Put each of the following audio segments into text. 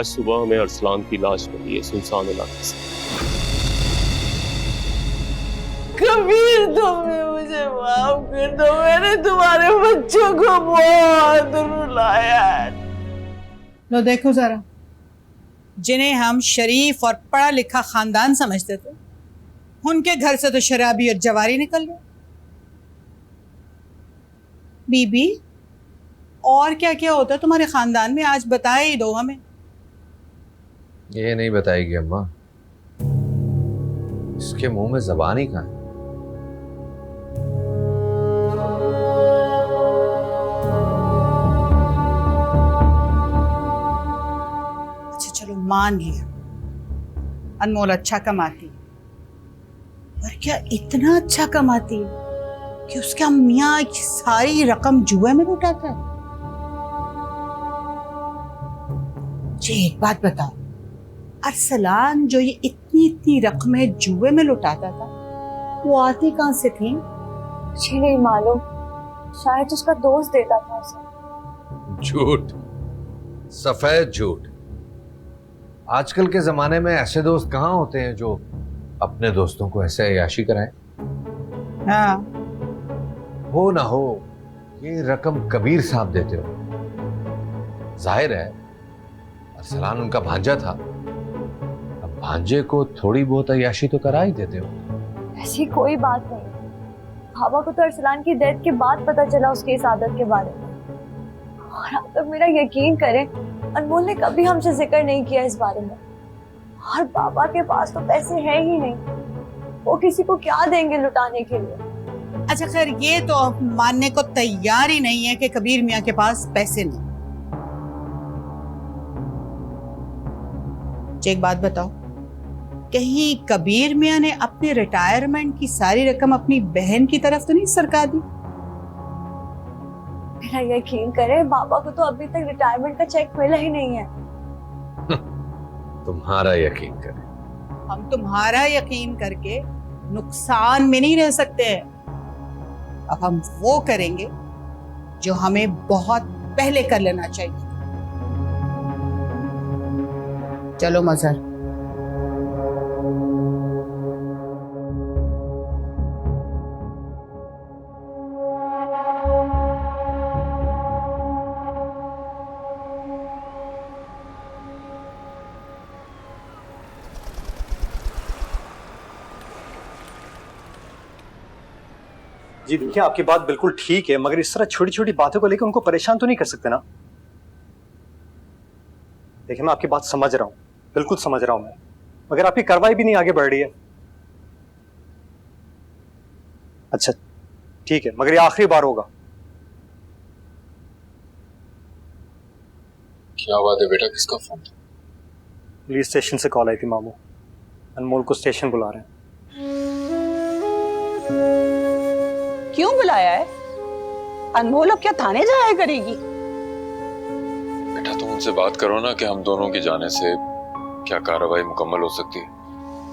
आज सुबह हमें अरसलान की लाश मिली है सुनसान इलाके से। कबीर, तुमने मुझे माफ कर दो, मैंने तुम्हारे बच्चों को बहुत रुलाया है। लो देखो जरा, जिन्हें हम शरीफ और पढ़ा लिखा खानदान समझते थे, उनके घर से तो शराबी और जवारी निकल गए। बीबी, और क्या क्या होता है तुम्हारे खानदान में, आज बता ही दो हमें। ये नहीं बताएगी अम्मा, इसके मुंह में जबान ही कहाँ है। अच्छा चलो मान लिया, अनमोल अच्छा कमाती है, और क्या इतना अच्छा कमाती है कि उसका मियाँ की सारी रकम जुए में लुटाता है। जी एक बात बताओ, अरसलान जो ये इतनी इतनी रकमें जुए में लुटाता था, वो आती कहां से थी? मुझे नहीं मालूम, शायद उसका दोस्त देता था उसे। झूठ, सफेद झूठ। आजकल के जमाने में ऐसे दोस्त कहाँ होते हैं जो अपने दोस्तों को ऐसे अय्याशी कराएं। हाँ, हो ना हो ये रकम कबीर साहब देते हो। जाहिर है अरसलान उनका भांजा था, अब भांजे को थोड़ी बहुत अय्याशी तो करा ही देते हो। ऐसी कोई बात नहीं, बाबा को तो अरसलान की डेथ के बाद पता चला उसकी इस आदत के बारे में, और आप तक मेरा यकीन करें, अनमोल ने कभी हमसे जिक्र नहीं किया इस बारे में। और बाबा के पास तो पैसे हैं ही नहीं, वो किसी को क्या देंगे लुटाने के लिए। अच्छा खैर, ये तो मानने को तैयार ही नहीं है कि कबीर मियाँ के पास पैसे नहीं। एक बात बताओ, कहीं कबीर मियाँ ने अपने रिटायरमेंट की सारी रकम अपनी बहन की तरफ तो नहीं सरका दी? मेरा यकीन करे, बाबा को तो अभी तक रिटायरमेंट का चेक मिला ही नहीं है। तुम्हारा यकीन करें। हम तुम्हारा यकीन करके नुकसान में नहीं रह सकते हैं। अब हम वो करेंगे जो हमें बहुत पहले कर लेना चाहिए। चलो मजहर। जी देखिए, आपकी बात बिल्कुल ठीक है, मगर इस तरह छोटी छोटी बातों को लेकर उनको परेशान तो नहीं कर सकते ना। देखिए, मैं आपकी बात समझ रहा हूँ, बिल्कुल समझ रहा हूँ मैं, मगर आपकी कार्रवाई भी नहीं आगे बढ़ रही है। अच्छा ठीक है, मगर ये आखिरी बार होगा। क्या बात है बेटा, किसका फोन था? पुलिस स्टेशन से कॉल आई थी मामू, अनमोल को स्टेशन बुला रहे हैं। क्यों बुलाया है? अनमोल अब क्या थाने जाया करेगी? बेटा तुम उनसे बात करो ना कि हम दोनों की जाने से क्या कार्रवाई मुकम्मल हो सकती है।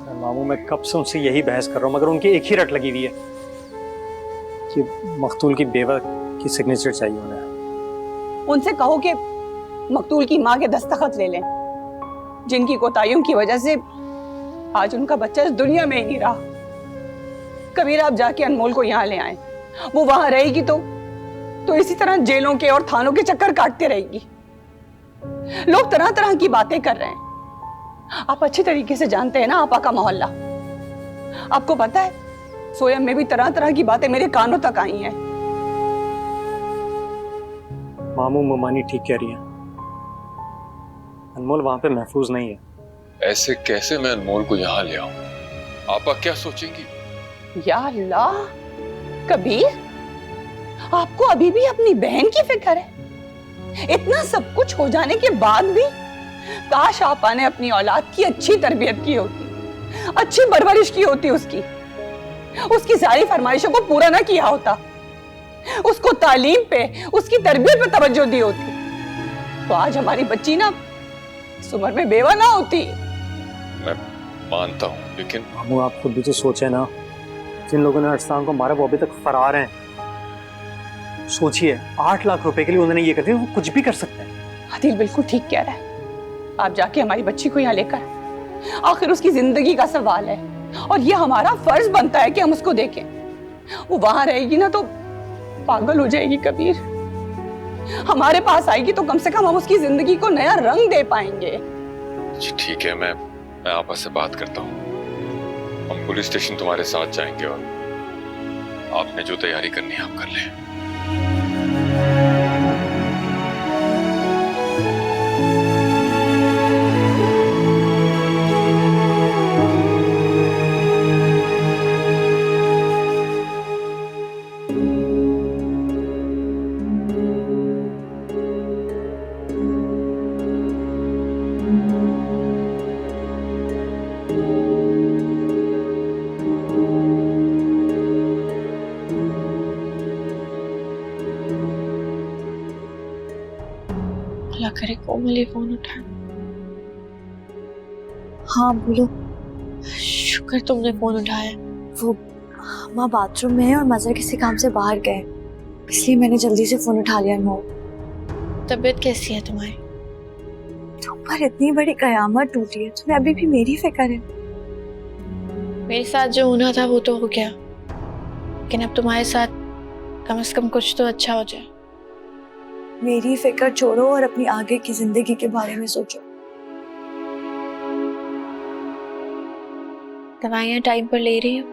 अरे मामू, मैं कब से उनसे यही बहस कर रहा हूँ, मगर उनकी एक ही रट लगी हुई है कि मकतूल की बेवा की सिग्नेचर चाहिए उन्हें। उनसे कहो कि मकतूल की माँ के दस्तखत ले लें, जिनकी कोताहियों की वजह से आज उनका बच्चा इस दुनिया में ही नहीं रहा। कबीर, आप जाके अनमोल को यहाँ ले आए। वो वहां रहेगी तो इसी तरह जेलों के और थानों के चक्कर काटते रहेगी। लोग तरह तरह की बातें कर रहे हैं। आप अच्छी तरीके से जानते हैं ना आपा का मोहल्ला। आपको पता है, सोयम में भी तरह तरह की बातें मेरे कानों तक आई हैं। मामू, ममानी ठीक कह रही है, अनमोल वहां पे महफूज नहीं है। ऐसे कैसे मैं अनमोल को यहाँ ले आऊं? आपा क्या सोचेंगी? या अल्लाह, कबीर, आपको अभी भी अपनी बहन की फिक्र है? इतना सब कुछ हो जाने के बाद भी काश आपा ने अपनी औलाद की अच्छी तरबियत की होती, अच्छी परवरिश की होती, उसकी सारी फरमाइशों को पूरा ना किया होता, उसको तालीम पे, उसकी तरबियत पे तवज्जो दी होती, तो आज हमारी बच्ची ना इस उम्र में बेवा ना होती। मैं मानता हूँ, लेकिन मामू आप खुद भी तो सोचे ना, जिन लोगों ने अरसलान को मारा वो अभी तक फरार हैं। सोचिए, 8 लाख रुपए के लिए उन्होंने ये कर दिया, वो कुछ भी कर सकते हैं। आदिल बिल्कुल ठीक कह रहा है। आप जाके हमारी बच्ची को यहाँ लेकर, आखिर उसकी जिंदगी का सवाल है और ये हमारा फर्ज बनता है कि हम उसको देखें। वो वहां रहेगी ना तो पागल हो जाएगी कबीर, हमारे पास आएगी तो कम से कम हम उसकी जिंदगी को नया रंग दे पाएंगे। जी ठीक है, मैं आपस से बात करता हूँ। हम पुलिस स्टेशन तुम्हारे साथ जाएंगे और आपने जो तैयारी करनी है आप कर लें। अल्लाह करे कोमल ये फोन उठाए। हाँ बोलो। शुक्र तुमने फोन उठाया। वो माँ बाथरूम में है और मजर किसी काम से बाहर गए, इसलिए मैंने जल्दी से फोन उठा लिया। नो, तबीयत कैसी है तुम्हारी? तुम पर इतनी बड़ी कयामत टूटी है, तुम्हें अभी भी मेरी फिक्र है? मेरे साथ जो होना था वो तो हो गया, लेकिन अब तुम्हारे साथ कम से कम कुछ तो अच्छा हो जाए। मेरी फिक्र छोड़ो और अपनी आगे की जिंदगी के बारे में सोचो। दवाइयाँ टाइम पर ले रही हो?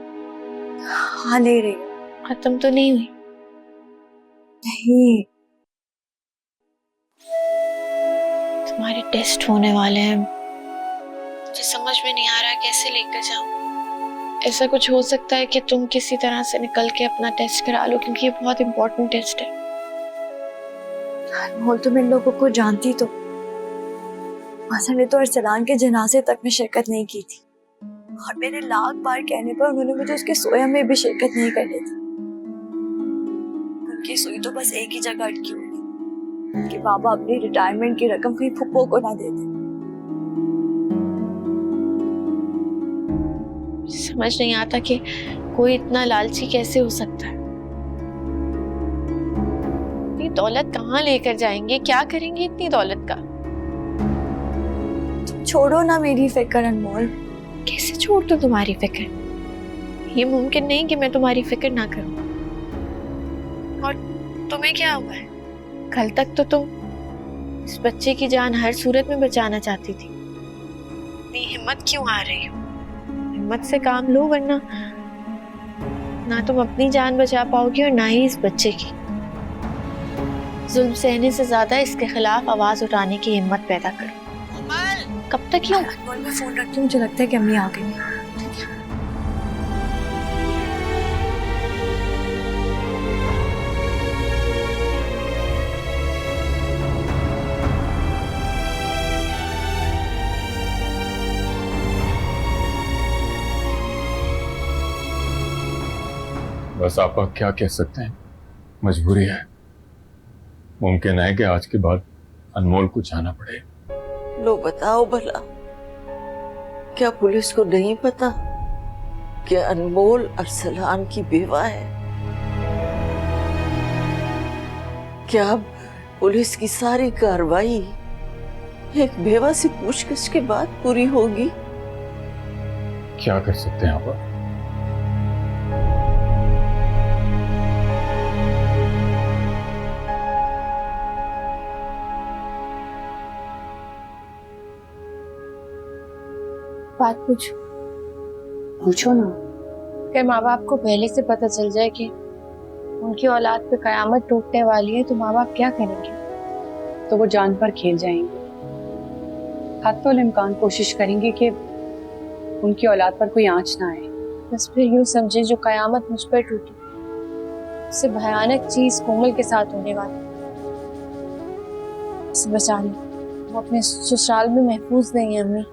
हाँ ले रही हूँ। खत्म तो नहीं हुई? नहीं, तुम्हारे टेस्ट होने वाले हैं, मुझे समझ में नहीं आ रहा कैसे लेकर जाऊँ। ऐसा कुछ हो सकता है कि तुम किसी तरह से निकल के अपना टेस्ट करा लो, क्योंकि ये बहुत इंपॉर्टेंट टेस्ट है। अनमोल तुम इन लोगों को जानती तो, मज़र ने तो अरसलान के जनाजे तक में शिरकत नहीं की थी, और मेरे लाख बार कहने पर उन्होंने मुझे उसके सोया में भी शिरकत नहीं करनी थी। उनकी सुई तो बस एक ही जगह अटकी हुई कि बाबा अपनी रिटायरमेंट की रकम कहीं फुप्पो को ना दे दे। समझ नहीं आता कि कोई इतना लालची कैसे हो सकता है। इतनी दौलत कहाँ लेकर जाएंगे, क्या करेंगे इतनी दौलत का? छोड़ो ना मेरी फिक्र अनमोल। कैसे छोड़ दूं तुम्हारी फिक्र? ये मुमकिन नहीं कि मैं तुम्हारी फिक्र ना करूं। और तुम्हें क्या हुआ है? कल तक तो तुम इस बच्चे की जान हर सूरत में बचाना चाहती थी। इतनी हिम्मत क्यों आ रही हो? हिम्मत से काम लो, वरना ना तुम अपनी जान बचा पाओगी और ना ही इस बच्चे की। जुल्म सहने से ज्यादा इसके खिलाफ आवाज उठाने की हिम्मत पैदा करो। कब तक क्यों? अनमोल मैं फोन रखती हूँ, मुझे लगता है कि अम्मी आ गई। बस आप क्या कह सकते हैं, मजबूरी है। मुमकिन है कि आज के बाद अनमोल को जाना पड़े। लो बताओ भला, क्या पुलिस को नहीं पता कि अनमोल अरसलान की बेवा है? क्या अब पुलिस की सारी कार्रवाई एक बेवा से पूछताछ के बाद पूरी होगी? क्या कर सकते हैं आप? बात पूछो। पूछो ना। अगर माँ बाप को पहले से पता चल जाए कि उनकी औलाद पे कयामत टूटने वाली है तो माँ बाप क्या करेंगे? तो वो जान पर खेल जाएंगे। हत्तुल इम्कान कोशिश करेंगे कि उनकी औलाद पर कोई आंच ना आए। बस फिर यूं समझे जो कयामत मुझ पर टूटी, उससे भयानक चीज कोमल के साथ होने वाली। उसे बचा लो, वो अपने ससुराल में महफूज नहीं है। अम्मी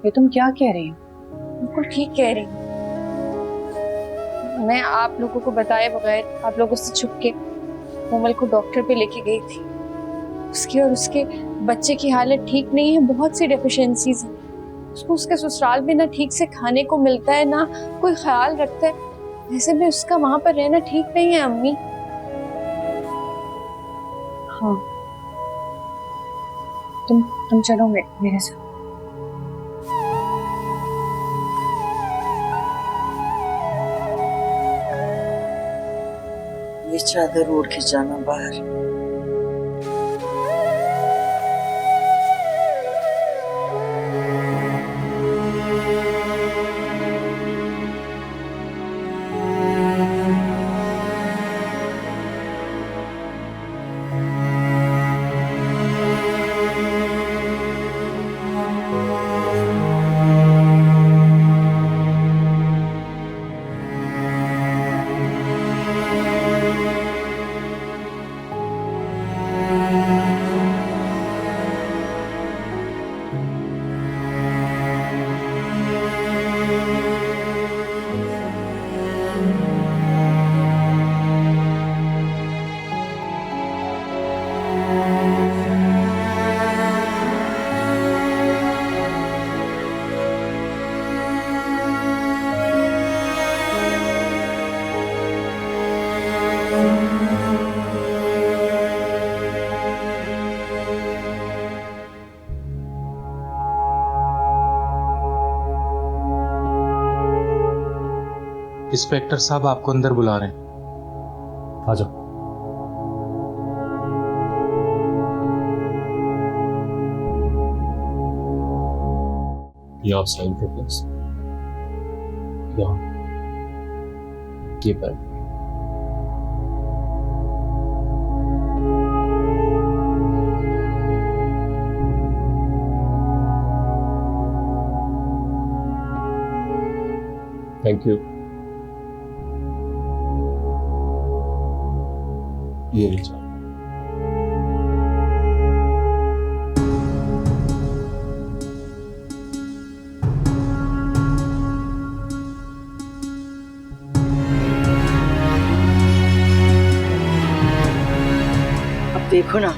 ये तुम क्या कह रही हो? बिल्कुल ठीक कह रही हूँ। मैं आप लोगों को बताए बगैर, आप लोगों से छुप के कोमल को डॉक्टर पे लेके गई थी। उसकी और उसके बच्चे की हालत ठीक नहीं है, बहुत सी डेफिशिएंसीज हैं। उसको उसके ससुराल में ना ठीक से खाने को मिलता है, ना कोई ख्याल रखता है। वैसे भी उसका वहां पर रहना ठीक नहीं है अम्मी। हाँ, तुम चलो मेरे साथ। ये चादर ओढ़ के जाना बाहर। इंस्पेक्टर साहब आपको अंदर बुला रहे हैं। आ जाओ। ये आप साइन कर प्लीज। ये पर थैंक यू। ये लीजिए। अब देखो ना,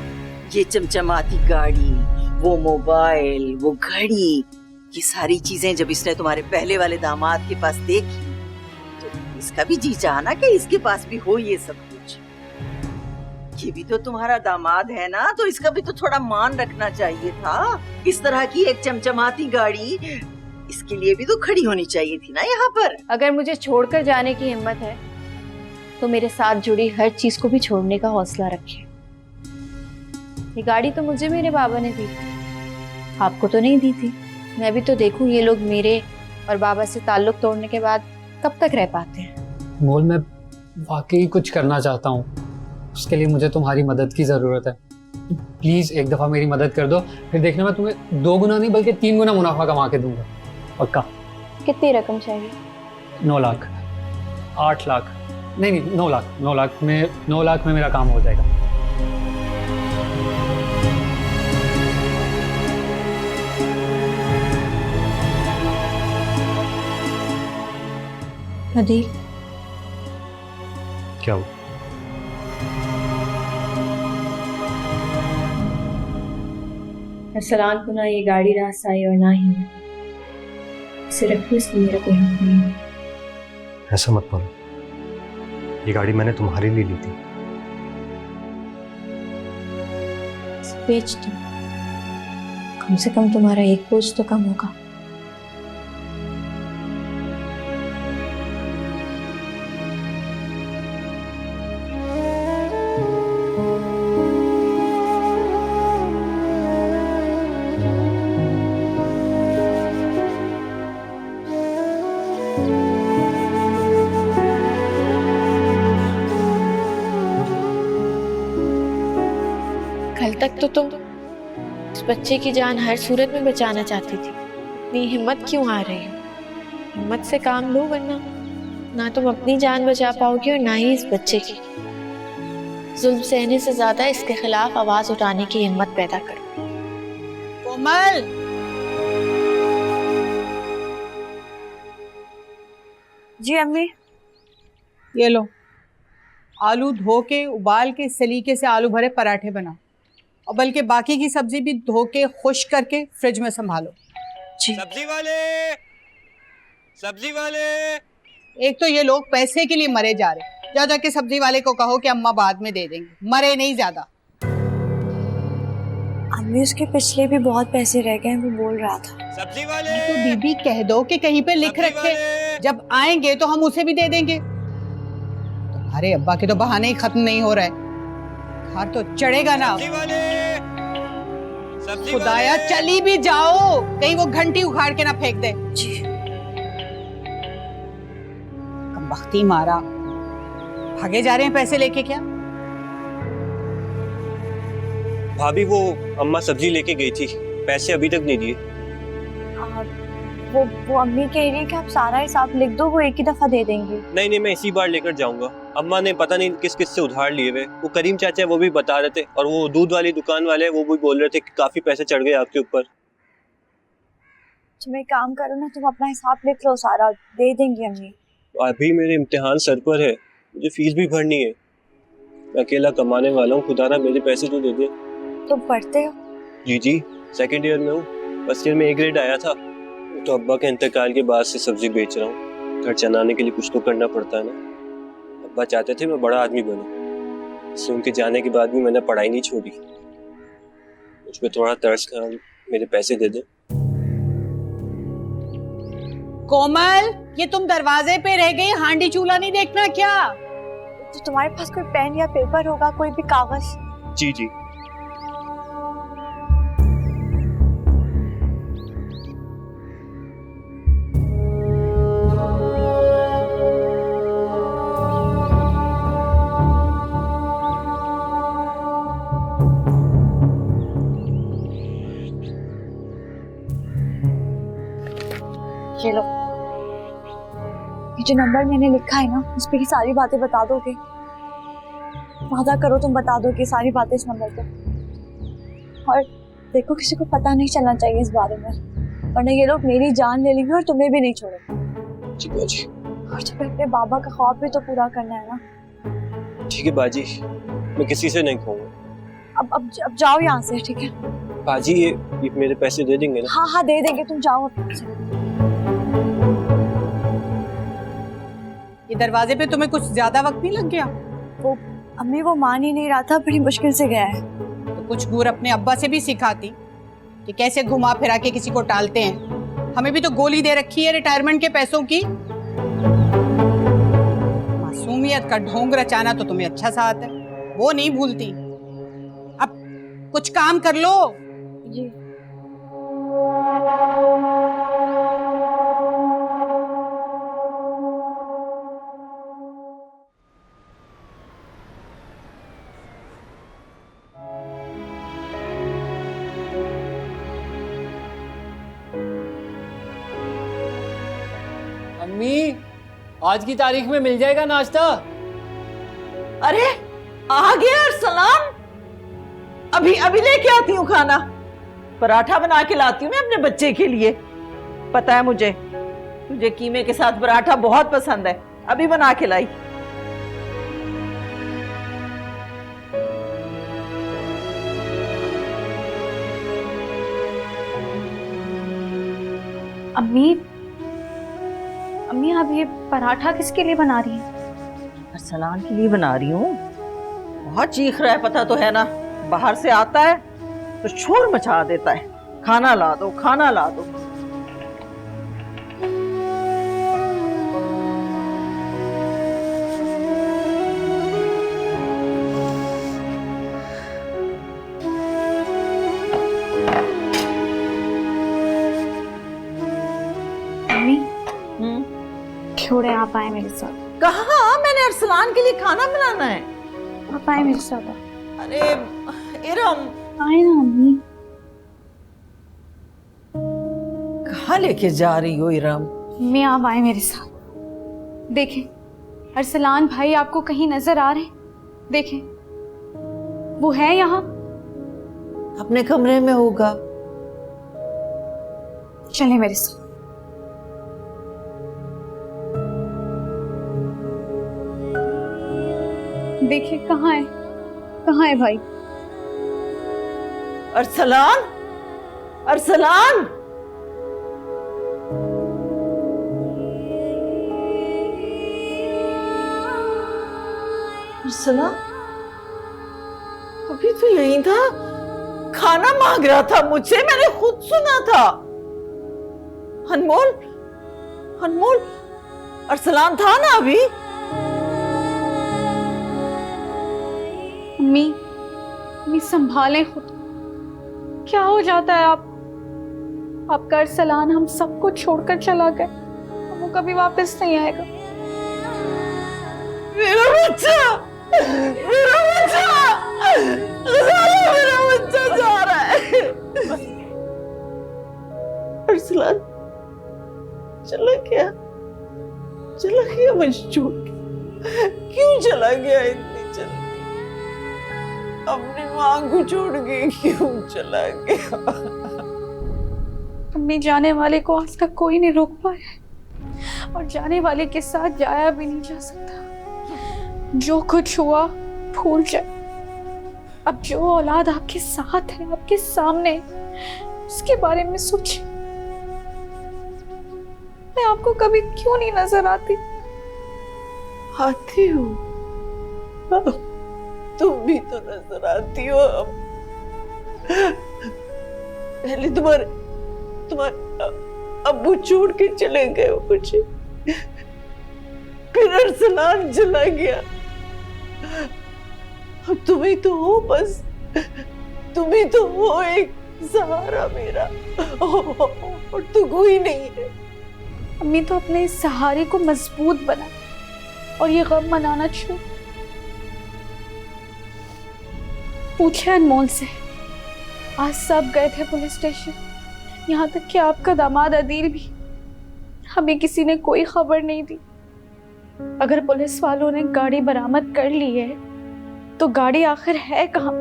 ये चमचमाती गाड़ी, वो मोबाइल, वो घड़ी, ये सारी चीजें जब इसने तुम्हारे पहले वाले दामाद के पास देखी तो इसका भी जी चाहा ना कि इसके पास भी हो ये सब कुछ। ये भी तो तुम्हारा दामाद है ना, तो इसका भी तो थोड़ा मान रखना चाहिए था। इस तरह की एक चमचमाती गाड़ी इसके लिए भी तो खड़ी होनी चाहिए थी ना यहाँ पर। अगर मुझे छोड़कर जाने की हिम्मत है तो मेरे साथ जुड़ी हर चीज को भी छोड़ने का हौसला रखें। ये गाड़ी तो मुझे मेरे बाबा ने दी थी, आपको तो नहीं दी थी। मैं भी तो देखूं ये लोग मेरे और बाबा से ताल्लुक तोड़ने के बाद कब तक रह पाते हैं। मोल, मैं वाकई कुछ करना चाहता हूँ, उसके लिए मुझे तुम्हारी मदद की ज़रूरत है। प्लीज़ एक दफ़ा मेरी मदद कर दो, फिर देखना मैं तुम्हें 2 गुना नहीं बल्कि 3 गुना मुनाफा कमा के दूंगा, पक्का। कितनी रकम चाहिए? 9 लाख, 8 लाख, नहीं 9 लाख। 9 लाख में मेरा काम हो जाएगा। अदील, क्या हुआ? अरसलान को ना ये गाड़ी रास आई और ना ही मैं। इसे रखो, इसको मेरा कोई हक नहीं है। ऐसा मत बोलो, ये गाड़ी मैंने तुम्हारे लिए ली थी। इसे बेच दो, कम से कम तुम्हारा एक बोझ तो कम होगा। कल तक तो तुम इस बच्चे की जान हर सूरत में बचाना चाहती थी। इतनी हिम्मत क्यों आ रही हो? हिम्मत से काम लो, वरना ना तुम अपनी जान बचा पाओगे और ना ही इस बच्चे की। जुल्म सहने से ज्यादा इसके खिलाफ आवाज उठाने की हिम्मत पैदा करो। कोमल, जी अम्मी। ये लो, आलू धो के उबाल के सलीके से आलू भरे पराठे बना, और बल्कि बाकी की सब्जी भी धो के खुश्क करके फ्रिज में संभालो। जी। सब्जी वाले। एक तो ये लोग पैसे के लिए मरे जा रहे, जा जाके सब्जी वाले को कहो कि अम्मा बाद में दे देंगे, मरे नहीं ज्यादा। अम्मी उसके पिछले भी बहुत पैसे रह गए, वो बोल रहा था। सब्जी वाले तो बीबी कह दो कि कहीं पे लिख रखे, जब आएंगे तो हम उसे भी दे देंगे। तुम्हारे अब्बा के तो बहाने ही खत्म नहीं हो रहा है, बुखार तो चढ़ेगा ना। खुदाया चली भी जाओ, कहीं वो घंटी उखाड़ के ना फेंक दे। जी। कमबख्ती मारा, भागे जा रहे हैं पैसे लेके क्या? भाभी वो अम्मा सब्जी लेके गई थी, पैसे अभी तक नहीं दिए। वो अम्मी कह रही है कि आप सारा हिसाब लिख दो, वो एक ही दफा दे देंगे। नहीं, मैं इसी बार लेकर जाऊंगा। अम्मा ने पता नहीं किस किस से उधार लिए हुए, वो करीम चाचा वो भी बता रहे थे, और वो दूध वाली दुकान वाले वो भी बोल रहे थे कि काफी पैसे चढ़ गए आपके ऊपर। तुम एक काम करो ना, तुम अपना हिसाब लिख लो, सारा दे देंगी अम्मी। अभी मेरे इम्तिहान सर पर है, मुझे फीस भी भरनी है, मैं अकेला कमाने वाला हूँ, खुदा ना मेरे पैसे तो दे दे। तुम पढ़ते हो? जी, सेकेंड ईयर में हूँ, फर्स्ट ईयर में A ग्रेड आया था, तो अब्बा के इंतकाल के बाद से सब्जी बेच रहा हूँ। घर चलाने के लिए कुछ तो करना पड़ता है ना। अब्बा चाहते थे मैं बड़ा आदमी बनूं, इसलिए उनके जाने के बाद भी मैंने पढ़ाई नहीं छोड़ी। मुझ पे थोड़ा तरस खा, मेरे पैसे दे दे। कोमल, ये तुम दरवाजे पे रह गई, हांडी चूल्हा नहीं देखना क्या? तो तुम्हारे पास कोई पेन या पेपर होगा, कोई भी कागज? जी। ये लो, ये जो नंबर मैंने लिखा है ना, उस पे की सारी बातें बता दोगे? वादा करो तुम बता दोगे सारी बातें इस नंबर पे। और देखो किसी को पता नहीं चलना चाहिए इस बारे में, वरना ये लोग मेरी जान ले लेंगे और तुम्हें भी नहीं छोड़ेंगे। ठीक है जी। और तुम्हें अपने बाबा का ख्वाब भी तो पूरा करना है ना। ठीक है बाजी, मैं किसी से नहीं कहूँगा। अब जाओ यहाँ से, ठीक है? बाजी ये मेरे पैसे दे देंगे ना? हाँ दे देंगे, तुम जाओ अपने से। ये दरवाजे पे तुम्हें कुछ ज्यादा वक्त नहीं लग गया? वो अम्मी वो मान ही नहीं रहा था, बड़ी मुश्किल से गया है। तो कुछ गुर अपने अब्बा से भी सिखाती कि कैसे घुमा फिरा के किसी को टालते हैं। हमें भी तो गोली दे रखी है रिटायरमेंट के पैसों की। मासूमियत का ढोंग रचाना तो तुम्हें अच्छा सा आता है, वो नहीं भूलती। अब कुछ काम कर लो। जी। अम्मी, आज की तारीख में मिल जाएगा नाश्ता? अरे आ गया अरसलान, अभी लेके आती हूँ खाना। पराठा बना के लाती हूँ मैं अपने बच्चे के लिए। पता है मुझे तुझे कीमे के साथ पराठा बहुत पसंद है, अभी बना के लाई। अम्मी आप ये पराठा किसके लिए बना रही हैं? अरसलान के लिए बना रही हूँ। बहुत चीख रहा है, पता तो है ना, बाहर से आता है तो शोर मचा देता है। खाना ला दो, खाना ला दो। छोड़े, आप आए मेरे साथ। कहा मैंने अरसलान के लिए खाना बनाना है? आप आए मेरे साथ। अरे इरम, आए ना अम्मी। कहाँ लेके जा रही हो इरम? मैं आप आए मेरे साथ। देखें, अरसलान भाई आपको कहीं नजर आ रहे? देखें, वो है यहाँ। अपने कमरे में होगा। चले मेरे साथ। देखिए कहाँ है भाई? अरसलान, अरसलान, अरसलान, अभी तो यहीं था। खाना मांग रहा था मुझसे, मैंने खुद सुना था। अनमोल, अनमोल, अरसलान था ना अभी? मम्मी संभालें खुद। क्या हो जाता है आपका अरसलान हम सबको छोड़कर चला गया, वो कभी वापस नहीं आएगा। मेरा बच्चा, मेरा बच्चा, मेरा बच्चा जा रहा है। अरसलान चला गया मुझे छोड़ के। क्यों चला गया इतनी जल्दी? अपनी माँ को छोड़ के क्यों चला गया? मम्मी, जाने वाले को आज तक कोई नहीं रोक पाया और जाने वाले के साथ जाया भी नहीं जा सकता। जो कुछ हुआ भूल जाए। अब जो औलाद आपके साथ है, आपके सामने, उसके बारे में सोचिए। मैं आपको कभी क्यों नहीं नजर आती? आती हूँ, तुम भी तो नजर आती हो। अब पहले तुम्हारे अब्बू छोड़ के चले गए मुझे, फिर अरसलान चला गया। अब तुम ही तो हो, बस तुम ही तो हो एक सहारा मेरा, और तो कोई नहीं है। अम्मी, तो अपने इस सहारे को मजबूत बना और ये गम मनाना छोड़। पूछे अनमोल से, आज सब गए थे पुलिस स्टेशन, यहाँ तक कि आपका दामाद अदील भी। हमें किसी ने कोई खबर नहीं दी। अगर पुलिस वालों ने गाड़ी बरामद कर ली है तो गाड़ी आखिर है कहाँ?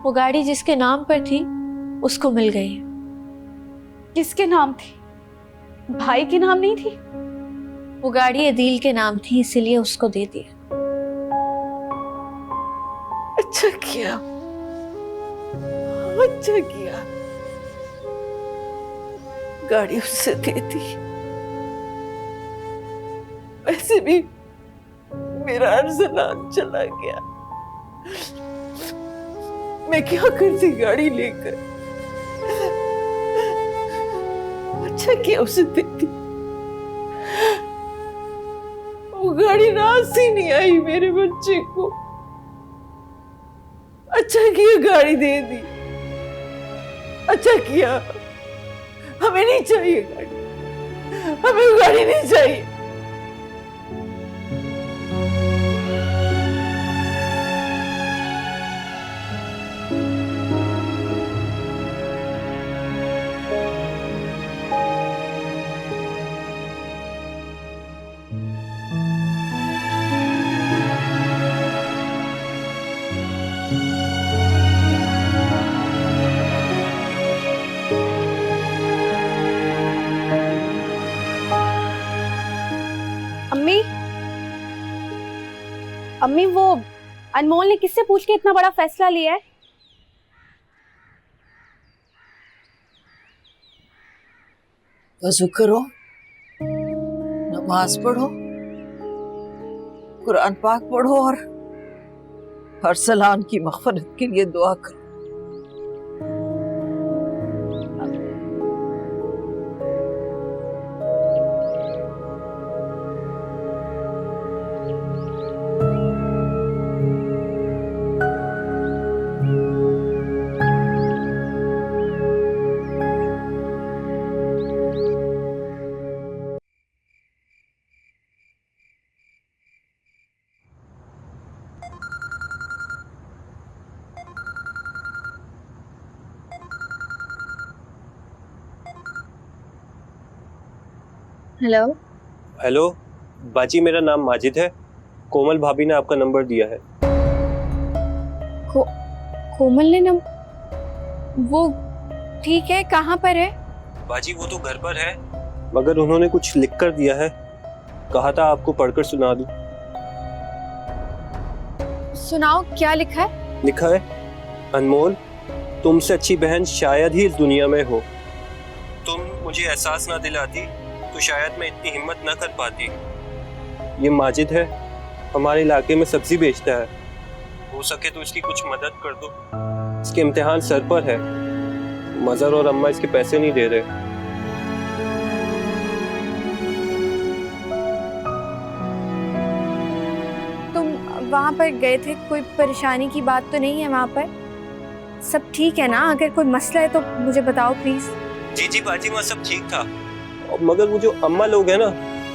वो गाड़ी जिसके नाम पर थी उसको मिल गई है। किसके नाम थी? भाई के नाम नहीं थी? वो गाड़ी अदील के नाम थी, इसीलिए उसको दे दिया। अच्छा किया, अच्छा किया, गाड़ी उससे दे दी। वैसे भी मेरा अरसलान चला गया, मैं क्या करती गाड़ी लेकर? अच्छा किया उसे दे दी। वो गाड़ी रास ही नहीं आई मेरे बच्चे को। अच्छा किया गाड़ी दे दी, अच्छा किया। हमें नहीं चाहिए गाड़ी, हमें गाड़ी नहीं चाहिए। अम्मी, वो अनमोल ने किससे पूछ के इतना बड़ा फैसला लिया है? वज़ू करो, नमाज पढ़ो, कुरान पाक पढ़ो और अरसलान की मग़फ़िरत के लिए दुआ करो। हेलो हेलो बाजी, मेरा नाम माजिद है। कोमल भाभी ने आपका नंबर दिया है। कोमल ने वो ठीक है, कहाँ पर है? बाजी वो तो घर पर है, मगर उन्होंने कुछ लिख कर दिया है, कहा था आपको पढ़कर सुना दूं। सुनाओ, क्या लिखा है? लिखा है, अनमोल तुमसे अच्छी बहन शायद ही इस दुनिया में हो। तुम मुझे एहसास ना दिलाती तो शायद मैं इतनी हिम्मत ना कर पाती। ये माजिद है, हमारे इलाके में सब्जी बेचता है। हो सके तो इसकी कुछ मदद कर दो। इसके इम्तिहान सर पर है, मजर और अम्मा इसके पैसे नहीं दे रहे। तुम वहाँ पर गए थे, कोई परेशानी की बात तो नहीं है वहाँ पर? सब ठीक है ना? अगर कोई मसला है तो मुझे बताओ प्लीज। जी बाजी, वहाँ सब ठीक था, मगर वो जो अम्मा लोग हैं ना,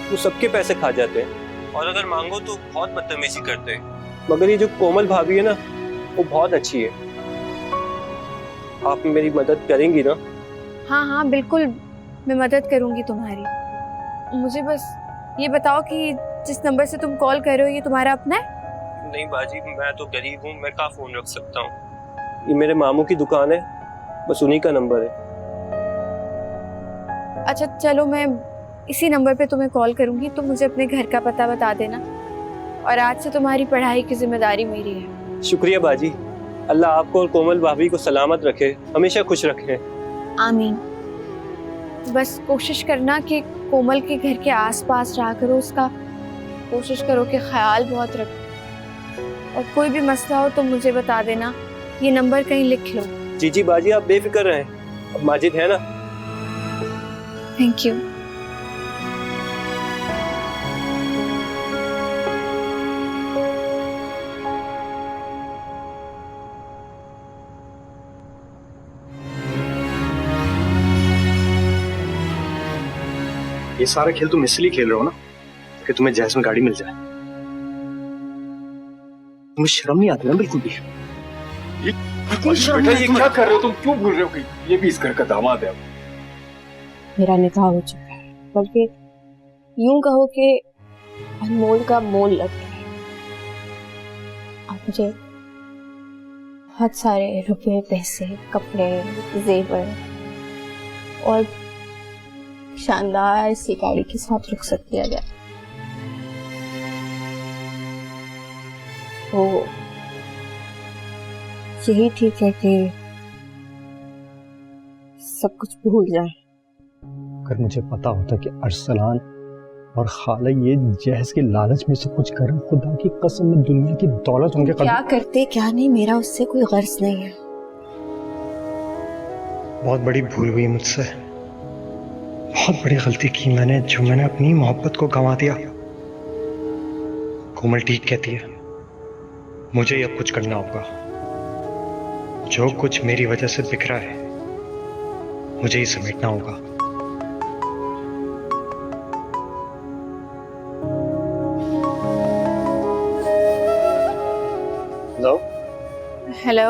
वो सबके पैसे खा जाते हैं और अगर मांगो तो बहुत बदतमीजी करते हैं। मगर ये जो कोमल भाभी है ना, वो बहुत अच्छी है। आप मेरी मदद करेंगी ना? हाँ बिल्कुल, मैं मदद करूंगी तुम्हारी। मुझे बस ये बताओ कि जिस नंबर से तुम कॉल कर रहे हो ये तुम्हारा अपना है? नहीं बाजी, मैं तो गरीब हूँ, मैं कहाँ फोन रख सकता हूँ। ये मेरे मामू की दुकान है, बस उन्हीं का नंबर है। अच्छा चलो, मैं इसी नंबर पे तुम्हें कॉल करूंगी, तुम मुझे अपने घर का पता बता देना और आज से तुम्हारी पढ़ाई की जिम्मेदारी मेरी है। शुक्रिया बाजी, अल्लाह आपको और कोमल भाभी को सलामत रखे, हमेशा खुश रखे। आमीन। बस कोशिश करना कि कोमल के घर के आसपास रहा करो, उसका कोशिश करो कि ख्याल बहुत रखो और कोई भी मसला हो तो मुझे बता देना, ये नंबर कहीं लिख लो। जी बाजी, आप बेफिक्र रहें, अब माजिद है ना। Thank you. ये सारा खेल तुम इसलिए खेल रहे हो ना कि तुम्हें जहाज में गाड़ी मिल जाए। तुम्हें शर्म नहीं आती ना बिल्कुल भी? बेटा ये क्या कर रहे हो तुम? क्यों भूल रहे हो कि ये भी इस घर का दामाद है? मेरा निकाह हो चुका है, बल्कि यूं कहो कि अनमोल का मोल लग गया है। अब मुझे बहुत सारे रुपए, पैसे, कपड़े, जेवर और शानदार सी गाड़ी के साथ रुखसत किया गया। तो यही ठीक है कि सब कुछ भूल जाए। अगर मुझे पता होता कि अरसलान और खाला ये जहज के लालच में सब कुछ कर, खुदा की कसम में दुनिया की दौलत उनके क्या करते क्या नहीं, मेरा उससे कोई गर्ज नहीं है। बहुत बड़ी भूल हुई मुझसे, बहुत बड़ी गलती की मैंने, जो मैंने अपनी मोहब्बत को गंवा दिया। कोमल ठीक कहती है, मुझे ही अब कुछ करना होगा। जो कुछ मेरी वजह से बिखरा है मुझे ही समेटना होगा। हेलो हेलो,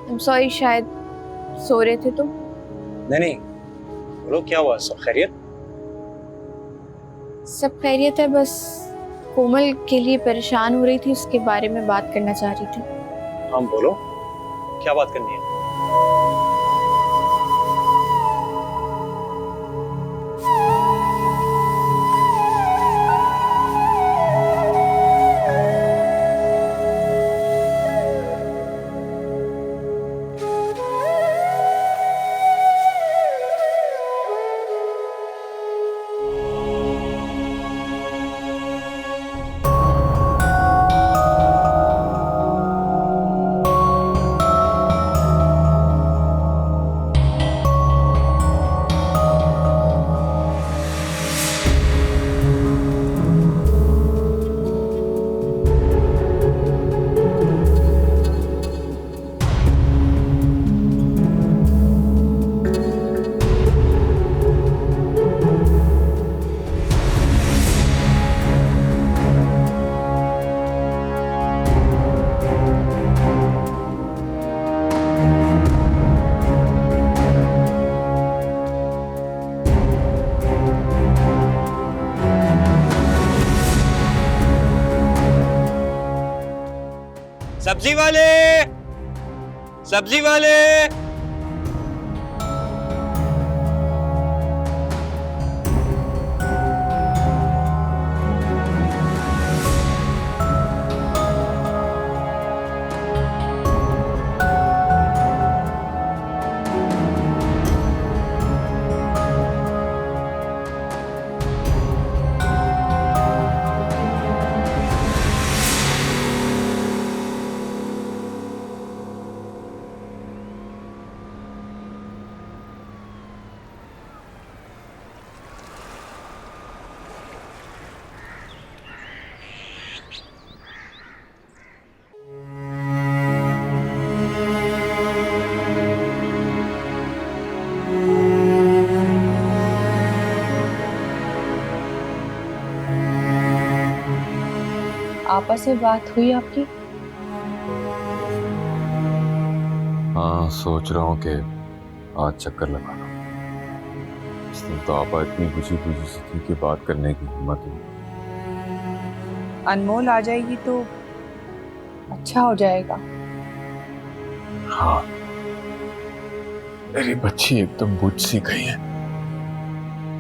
I'm sorry, शायद सो रहे थे तुम? नहीं, बोलो क्या हुआ? सब खैरियत? सब खैरियत है, बस कोमल के लिए परेशान हो रही थी, उसके बारे में बात करना चाह रही थी। हाँ बोलो, क्या बात करनी है? सब्जी वाले, सब्जी वाले। आपस से बात हुई आपकी? हाँ, सोच रहा हूँ कि आज चक्कर लगा लूं। इस दिन तो आपा इतनी बुझी बुझी सी थी कि बात करने की हिम्मत ही नहीं। अनमोल आ जाएगी तो अच्छा हो जाएगा। हाँ, मेरी बच्ची एकदम बुझ सी गई है।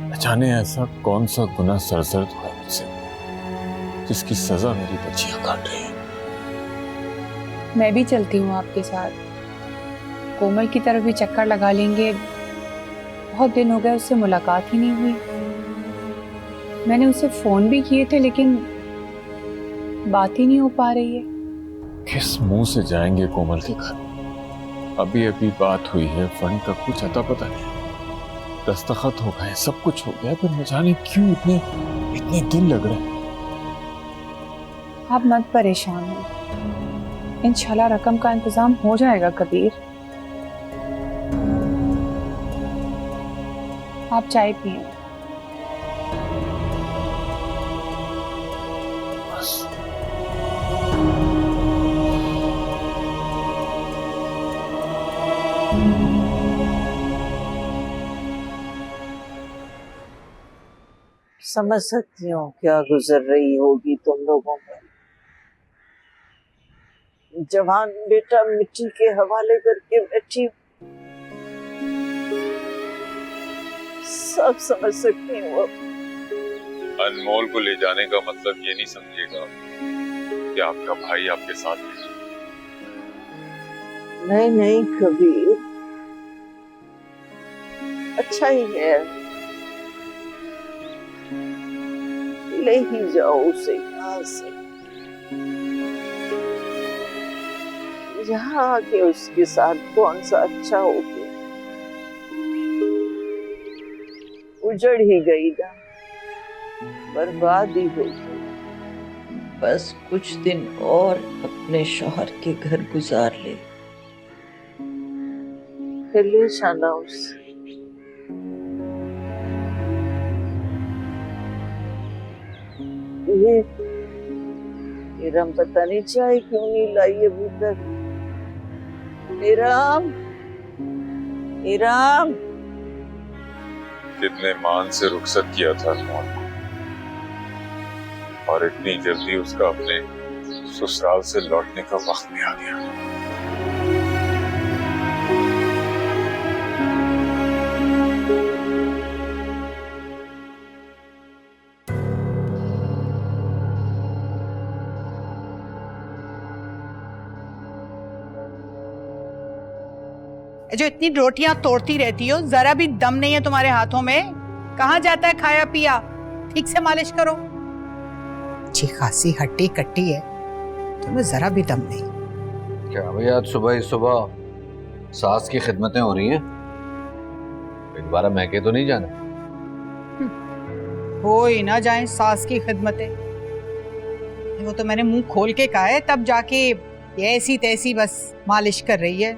न जाने ऐसा कौन सा गुनाह सरजद हुआ मुझसे जिसकी सजा मेरी बच्चियां काट रही है। मैं भी चलती हूँ आपके साथ, कोमल की तरफ भी चक्कर लगा लेंगे। बहुत दिन हो गए, उससे मुलाकात ही नहीं हुई। मैंने उसे फोन भी किए थे लेकिन बात ही नहीं हो पा रही है। किस मुंह से जाएंगे कोमल के घर? अभी अभी बात हुई है, फंड का कुछ अता पता नहीं, दस्तखत हो गए, सब कुछ हो गया, पर न जाने क्यों इतने दिन लग रहे हैं। आप मत परेशान हो, इंशाल्लाह रकम का इंतजाम हो जाएगा कबीर। आप चाय पिए। समझ सकती हूँ क्या गुजर रही होगी तुम लोगों में। जवान बेटा मिट्टी के हवाले करके बैठी, सब समझ सकती हूँ। अनमोल को ले जाने का मतलब ये नहीं समझेगा कि आपका भाई आपके साथ है। नहीं नहीं कबीर, अच्छा ही है, ले ही जाओ उसे यहाँ से। यहाँ आके उसके साथ कौन सा अच्छा हो गया, उजड़ ही गई ना, बर्बाद ही हो गई। बस कुछ दिन और अपने शौहर के घर गुजार ले, फिर ले जाना उसे। ये इरम पता नहीं चाहे क्यों नहीं लाई अभी तक। इरम, इरम, कितने मान से रुखसत किया था अनमोल को, और इतनी जल्दी उसका अपने ससुराल से लौटने का वक्त भी आ गया। जो इतनी रोटियां तोड़ती रहती हो, जरा भी दम नहीं है तुम्हारे हाथों में? कहाँ जाता है खाया पिया? ठीक से मालिश करो। अच्छी खासी हट्टी कट्टी है, तुम्हें जरा भी दम नहीं। क्या भाई आज सुबह ही सुबह सास की खिदमतें हो रही हैं? दोबारा मैके तो नहीं जाना? हो ही ना जाए सास की खिदमतें। वो तो मैंने मुंह खोल के कहा है, तब जाके ऐसी तैसी बस मालिश कर रही है।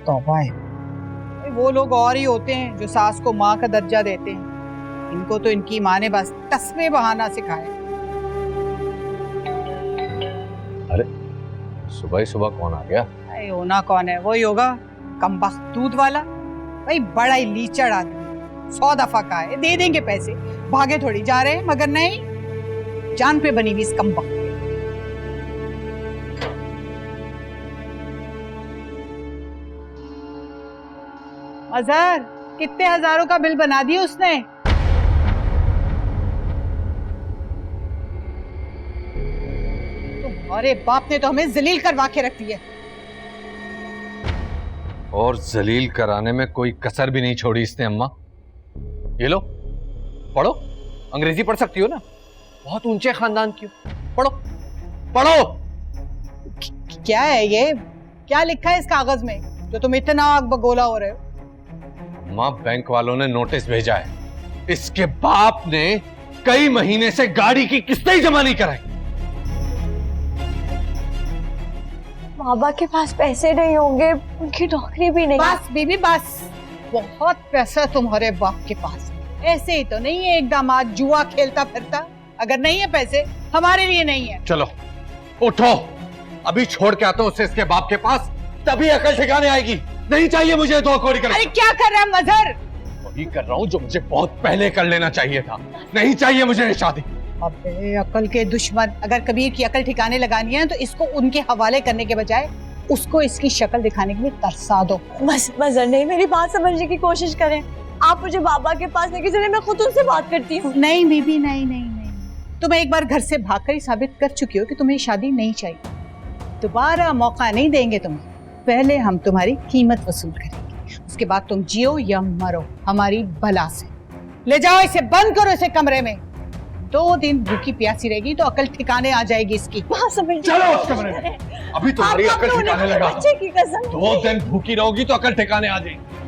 तौबा है। वो लोग और ही होते हैं जो सास को माँ का दर्जा देते हैं। इनको तो इनकी माँ ने बस तस्मे बहाना सिखाया। अरे सुबह ही सुबह कौन आ गया? अरे होना कौन है, वही होगा कमबख्त दूध वाला। भाई बड़ा ही लीचड़ आदमी, 100 दफा कहा है दे देंगे पैसे, भागे थोड़ी जा रहे हैं, मगर नहीं, जान पे बनी हुई इस कमबख्त। अजहर, कितने हजारों का बिल बना दिया उसने? तुम्हारे बाप ने तो हमें जलील करवा के रख दिया। और जलील कराने में कोई कसर भी नहीं छोड़ी इसने अम्मा। ये लो पढ़ो, अंग्रेजी पढ़ सकती हो ना, बहुत ऊंचे खानदान की हो, पढ़ो पढ़ो। क्या है ये? क्या लिखा है इस कागज में जो तुम इतना आग बगोला हो रहे हो? माँ, बैंक वालों ने नोटिस भेजा है, इसके बाप ने कई महीने से गाड़ी की किस्तें ही जमा नहीं कराई। बाबा के पास पैसे नहीं होंगे, उनकी नौकरी भी नहीं। बस बीबी बस, बहुत पैसा तुम्हारे बाप के पास। ऐसे ही तो नहीं है एक दामाद जुआ खेलता फिरता। अगर नहीं है पैसे, हमारे लिए नहीं है। चलो उठो, अभी छोड़ के आता हूं उसे इसके बाप के पास, तभी अकल ठिकाने आएगी। नहीं चाहिए मुझे 2 कौड़ी का। अरे क्या कर रहा है मजहर? वही कर रहा हूं जो मुझे बहुत पहले कर लेना चाहिए था। नहीं चाहिए मुझे ये शादी। अबे अकल के दुश्मन, अगर कबीर की अकल ठिकाने लगानी है तो इसको उनके हवाले करने के बजाय उसको इसकी शक्ल दिखाने के लिए तरसा दो। बस मजहर नहीं, मेरी बात समझने की कोशिश करें। आप मुझे बाबा के पास लेके चले, मैं खुद उनसे बात करती हूँ। नहीं बीबी, नहीं नहीं नहीं, तुम एक बार घर से भागकर ही साबित कर चुकी हो कि तुम्हें शादी नहीं चाहिए। दोबारा मौका नहीं देंगे तुम्हें। पहले हम तुम्हारी कीमत वसूल करेंगे, उसके बाद तुम जियो या मरो हमारी बला से। ले जाओ इसे, बंद करो इसे कमरे में। 2 दिन भूखी प्यासी रहेगी तो अकल ठिकाने आ जाएगी इसकी। चलो उस कमरे में, अभी तुम्हारी अकल ठिकाने लगा। बच्चे की कसम। 2 दिन भूखी रहोगी तो अकल ठिकाने आ जाएगी।